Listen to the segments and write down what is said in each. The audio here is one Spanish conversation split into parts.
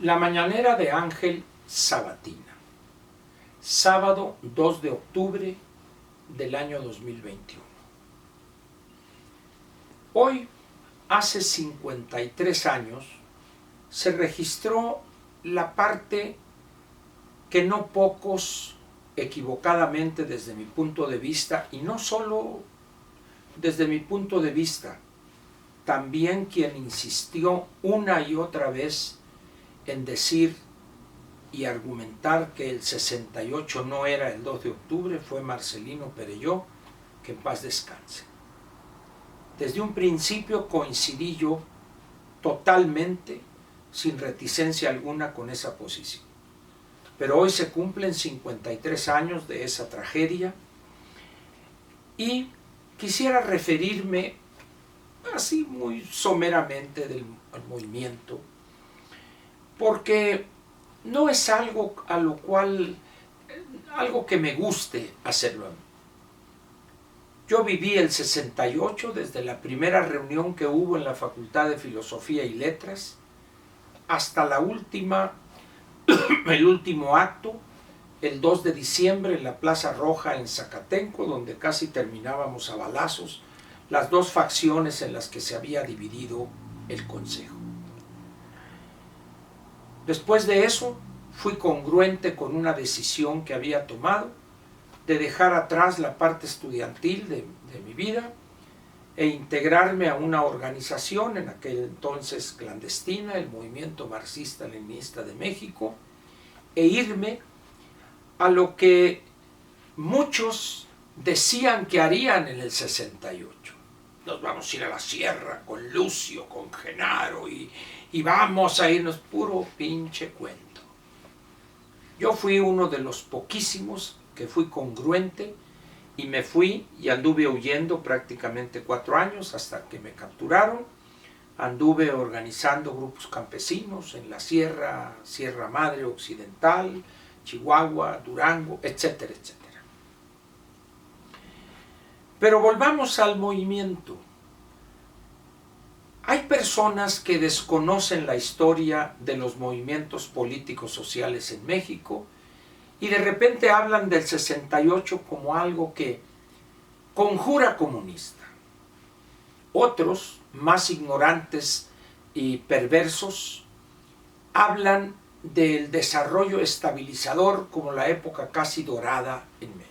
La mañanera de Ángel Sabatina, sábado 2 de octubre del año 2021. Hoy, hace 53 años, se registró la parte que no pocos, equivocadamente desde mi punto de vista, y no solo desde mi punto de vista, también quien insistió una y otra vez en decir y argumentar que el 68 no era el 2 de octubre, fue Marcelino Perelló, que en paz descanse. Desde un principio coincidí yo totalmente, sin reticencia alguna, con esa posición. Pero hoy se cumplen 53 años de esa tragedia y quisiera referirme así muy someramente al movimiento, porque no es algo algo que me guste hacerlo a mí. Yo viví el 68 desde la primera reunión que hubo en la Facultad de Filosofía y Letras hasta la el último acto, el 2 de diciembre en la Plaza Roja en Zacatenco, donde casi terminábamos a balazos las dos facciones en las que se había dividido el Consejo. Después de eso, fui congruente con una decisión que había tomado de dejar atrás la parte estudiantil de mi vida e integrarme a una organización, en aquel entonces clandestina, el Movimiento Marxista-Leninista de México, e irme a lo que muchos decían que harían en el 68. Nos vamos a ir a la sierra con Lucio, con Genaro y vamos a irnos, puro pinche cuento. Yo fui uno de los poquísimos que fui congruente y me fui y anduve huyendo prácticamente 4 años hasta que me capturaron. Anduve organizando grupos campesinos en la Sierra Madre Occidental, Chihuahua, Durango, etcétera, etcétera. Pero volvamos al movimiento. Hay personas que desconocen la historia de los movimientos políticos sociales en México y de repente hablan del 68 como algo que conjura comunista. Otros, más ignorantes y perversos, hablan del desarrollo estabilizador como la época casi dorada en México.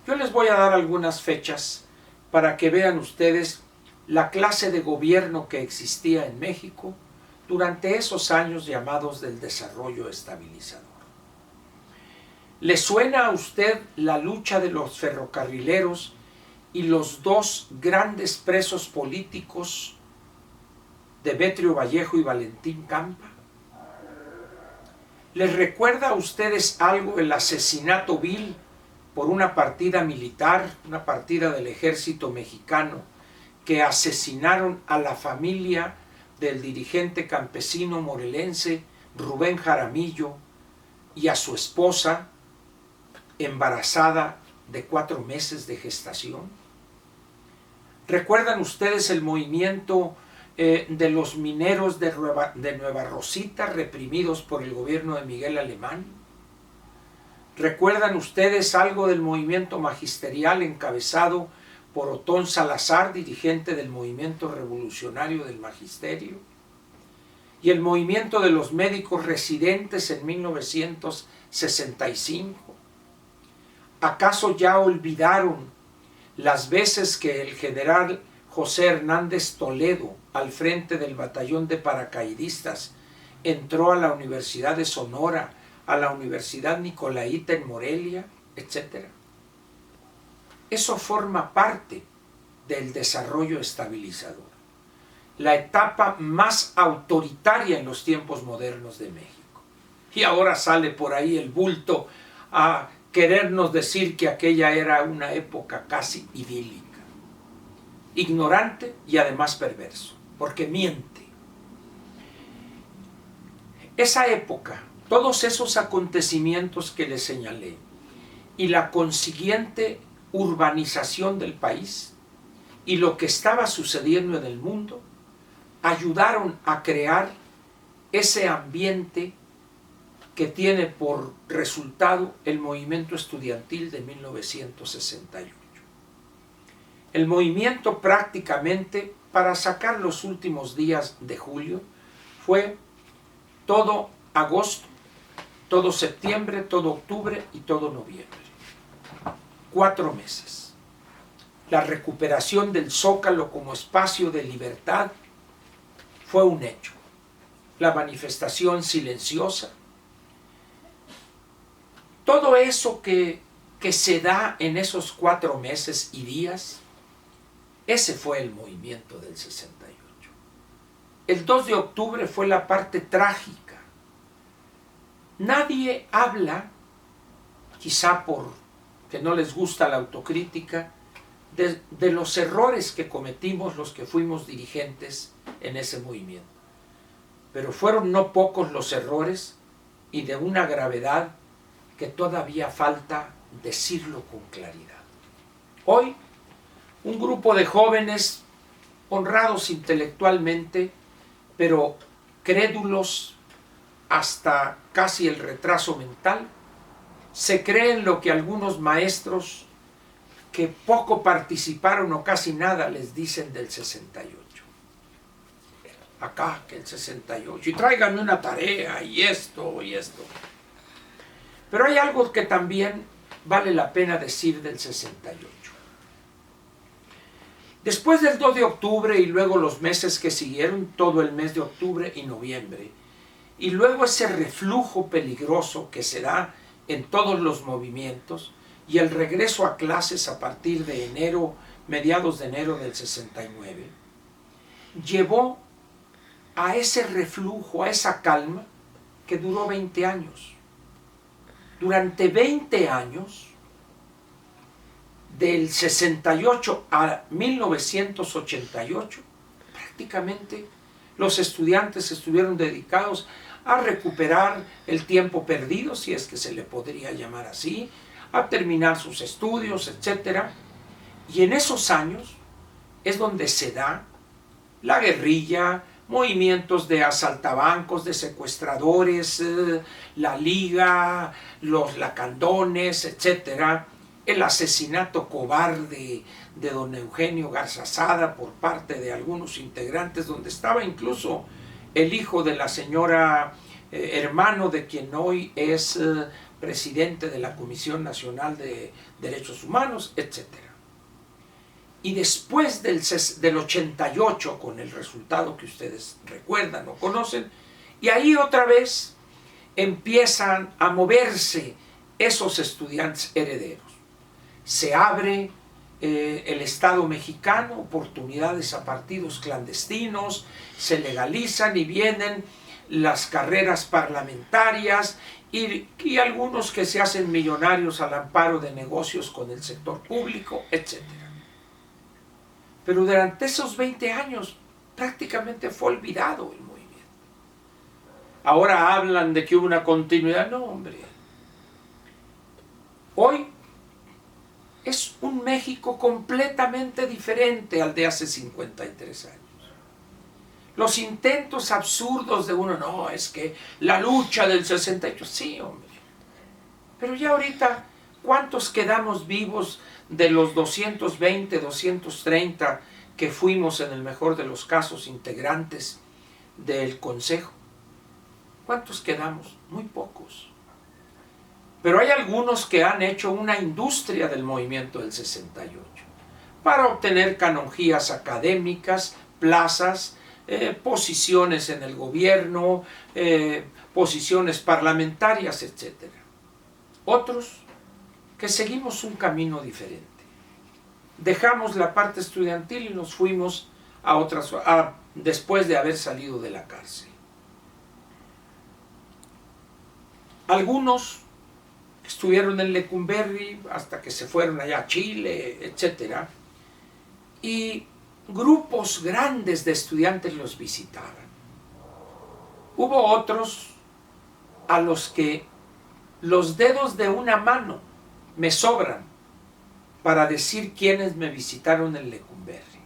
Yo les voy a dar algunas fechas para que vean ustedes la clase de gobierno que existía en México durante esos años llamados del desarrollo estabilizador. ¿Le suena a usted la lucha de los ferrocarrileros y los dos grandes presos políticos, Demetrio Vallejo y Valentín Campa? ¿Les recuerda a ustedes algo el asesinato vil por una partida militar, una partida del ejército mexicano, que asesinaron a la familia del dirigente campesino morelense Rubén Jaramillo y a su esposa embarazada de 4 meses de gestación? ¿Recuerdan ustedes el movimiento de los mineros de Nueva Rosita reprimidos por el gobierno de Miguel Alemán? ¿Recuerdan ustedes algo del movimiento magisterial encabezado por Otón Salazar, dirigente del movimiento revolucionario del magisterio? ¿Y el movimiento de los médicos residentes en 1965? ¿Acaso ya olvidaron las veces que el general José Hernández Toledo, al frente del batallón de paracaidistas, entró a la Universidad de Sonora, a la Universidad Nicolaita en Morelia, etcétera? Eso forma parte del desarrollo estabilizador, la etapa más autoritaria en los tiempos modernos de México. Y ahora sale por ahí el bulto a querernos decir que aquella era una época casi idílica. Ignorante y además perverso, porque miente. Esa época, todos esos acontecimientos que les señalé y la consiguiente urbanización del país y lo que estaba sucediendo en el mundo ayudaron a crear ese ambiente que tiene por resultado el movimiento estudiantil de 1968. El movimiento prácticamente, para sacar los últimos días de julio, fue todo agosto, todo septiembre, todo octubre y todo noviembre. 4 meses. La recuperación del Zócalo como espacio de libertad fue un hecho. La manifestación silenciosa. Todo eso que se da en esos 4 meses y días, ese fue el movimiento del 68. El 2 de octubre fue la parte trágica. Nadie habla, quizá porque no les gusta la autocrítica, de los errores que cometimos los que fuimos dirigentes en ese movimiento. Pero fueron no pocos los errores y de una gravedad que todavía falta decirlo con claridad. Hoy, un grupo de jóvenes honrados intelectualmente, pero crédulos hasta casi el retraso mental, se creen lo que algunos maestros que poco participaron o casi nada les dicen del 68. Acá, que el 68, y tráiganme una tarea, y esto, y esto. Pero hay algo que también vale la pena decir del 68. Después del 2 de octubre y luego los meses que siguieron, todo el mes de octubre y noviembre, y luego ese reflujo peligroso que se da en todos los movimientos, y el regreso a clases a partir de enero, mediados de enero del 69, llevó a ese reflujo, a esa calma que duró 20 años. Durante 20 años, del 68 a 1988, prácticamente los estudiantes estuvieron dedicados a recuperar el tiempo perdido, si es que se le podría llamar así, a terminar sus estudios, etc. Y en esos años es donde se da la guerrilla, movimientos de asaltabancos, de secuestradores, la Liga, los lacandones, etc. El asesinato cobarde de don Eugenio Garza Sada por parte de algunos integrantes, donde estaba incluso el hijo de la señora, hermano de quien hoy es presidente de la Comisión Nacional de Derechos Humanos, etc. Y después del 88, con el resultado que ustedes recuerdan o conocen, y ahí otra vez empiezan a moverse esos estudiantes herederos. Se abre el Estado mexicano, oportunidades a partidos clandestinos, se legalizan y vienen las carreras parlamentarias y algunos que se hacen millonarios al amparo de negocios con el sector público, etc. Pero durante esos 20 años prácticamente fue olvidado el movimiento. Ahora hablan de que hubo una continuidad. No, hombre. Hoy es un México completamente diferente al de hace 53 años. Los intentos absurdos de uno, no, es que la lucha del 68, sí, hombre. Pero ya ahorita, ¿cuántos quedamos vivos de los 220, 230 que fuimos en el mejor de los casos integrantes del Consejo? ¿Cuántos quedamos? Muy pocos. Pero hay algunos que han hecho una industria del movimiento del 68 para obtener canonjías académicas, plazas, posiciones en el gobierno, posiciones parlamentarias, etc. Otros que seguimos un camino diferente. Dejamos la parte estudiantil y nos fuimos a otras, después de haber salido de la cárcel. Algunos estuvieron en Lecumberri hasta que se fueron allá a Chile, etc. Y grupos grandes de estudiantes los visitaban. Hubo otros a los que los dedos de una mano me sobran para decir quiénes me visitaron en Lecumberri,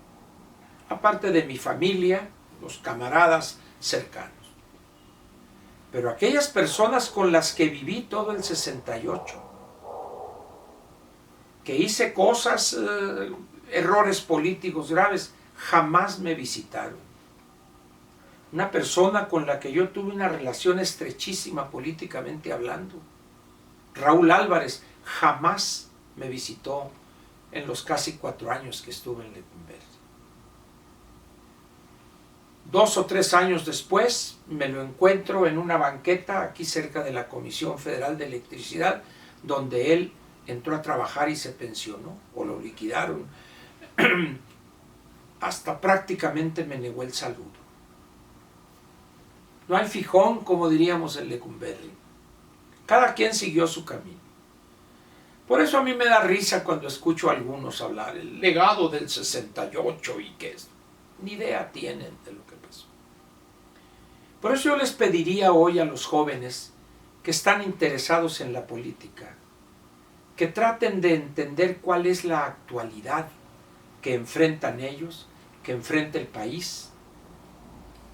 aparte de mi familia, los camaradas cercanos. pero aquellas personas con las que viví todo el 68, que hice cosas, errores políticos graves, jamás me visitaron. Una persona con la que yo tuve una relación estrechísima políticamente hablando, Raúl Álvarez, jamás me visitó en los casi 4 años que estuve en Lecumberri. 2 o 3 años después me lo encuentro en una banqueta aquí cerca de la Comisión Federal de Electricidad, donde él entró a trabajar y se pensionó o lo liquidaron. Hasta prácticamente me negó el saludo. No hay fijón, como diríamos en Lecumberri. Cada quien siguió su camino. Por eso a mí me da risa cuando escucho a algunos hablar el legado del 68 y qué es. Ni idea tienen de lo que pasó. Por eso yo les pediría hoy a los jóvenes que están interesados en la política que traten de entender cuál es la actualidad que enfrentan ellos, que enfrenta el país,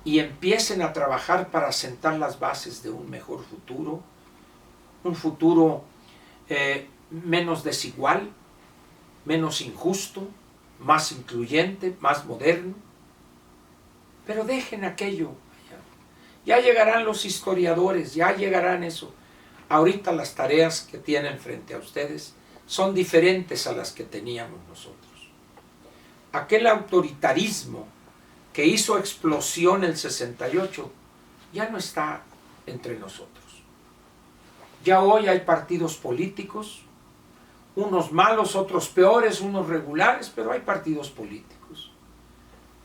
y empiecen a trabajar para sentar las bases de un mejor futuro, un futuro menos desigual, menos injusto, más incluyente, más moderno. Pero dejen aquello. Ya llegarán los historiadores, ya llegarán eso. Ahorita las tareas que tienen frente a ustedes son diferentes a las que teníamos nosotros. Aquel autoritarismo que hizo explosión el 68 ya no está entre nosotros. Ya hoy hay partidos políticos, unos malos, otros peores, unos regulares, pero hay partidos políticos.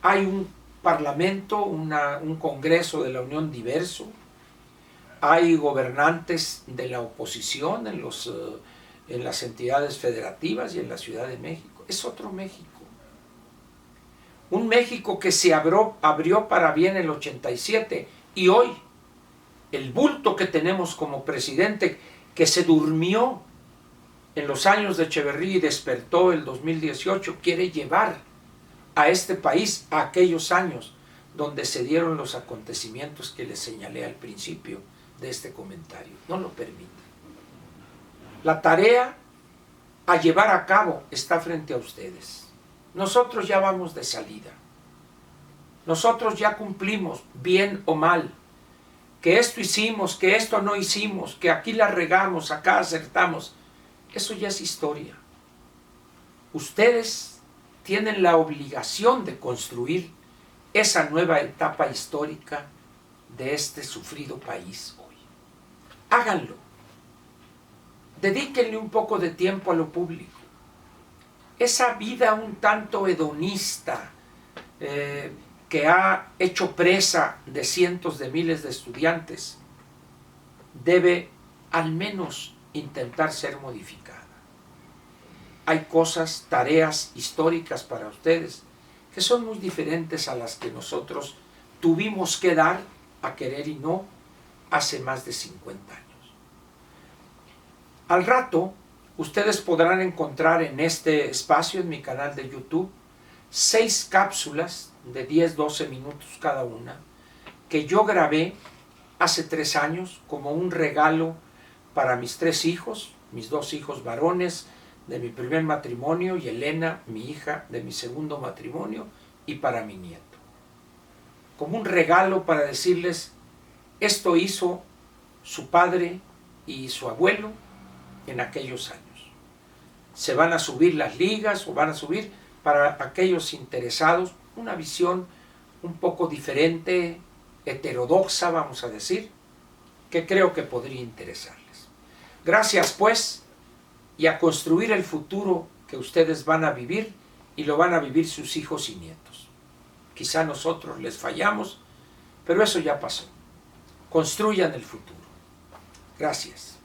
Hay un parlamento, un congreso de la Unión diverso, hay gobernantes de la oposición en las entidades federativas y en la Ciudad de México. Es otro México. Un México que se abrió para bien el 87 y hoy el bulto que tenemos como presidente que se durmió en los años de Echeverría y despertó el 2018 quiere llevar a este país a aquellos años donde se dieron los acontecimientos que les señalé al principio de este comentario. No lo permite. La tarea a llevar a cabo está frente a ustedes. Nosotros ya vamos de salida. Nosotros ya cumplimos, bien o mal, que esto hicimos, que esto no hicimos, que aquí la regamos, acá acertamos. Eso ya es historia. Ustedes tienen la obligación de construir esa nueva etapa histórica de este sufrido país hoy. Háganlo. Dedíquenle un poco de tiempo a lo público. Esa vida un tanto hedonista que ha hecho presa de cientos de miles de estudiantes debe al menos intentar ser modificada. Hay cosas, tareas históricas para ustedes que son muy diferentes a las que nosotros tuvimos que dar a querer y no hace más de 50 años. Al rato, ustedes podrán encontrar en este espacio, en mi canal de YouTube, 6 cápsulas de 10-12 minutos cada una, que yo grabé hace 3 años como un regalo para mis 3 hijos, mis 2 hijos varones de mi primer matrimonio y Elena, mi hija de mi segundo matrimonio, y para mi nieto. Como un regalo para decirles, esto hizo su padre y su abuelo en aquellos años. Se van a subir las ligas o van a subir para aquellos interesados una visión un poco diferente, heterodoxa, vamos a decir, que creo que podría interesarles. Gracias pues, y a construir el futuro que ustedes van a vivir y lo van a vivir sus hijos y nietos. Quizá nosotros les fallamos, pero eso ya pasó. Construyan el futuro. Gracias.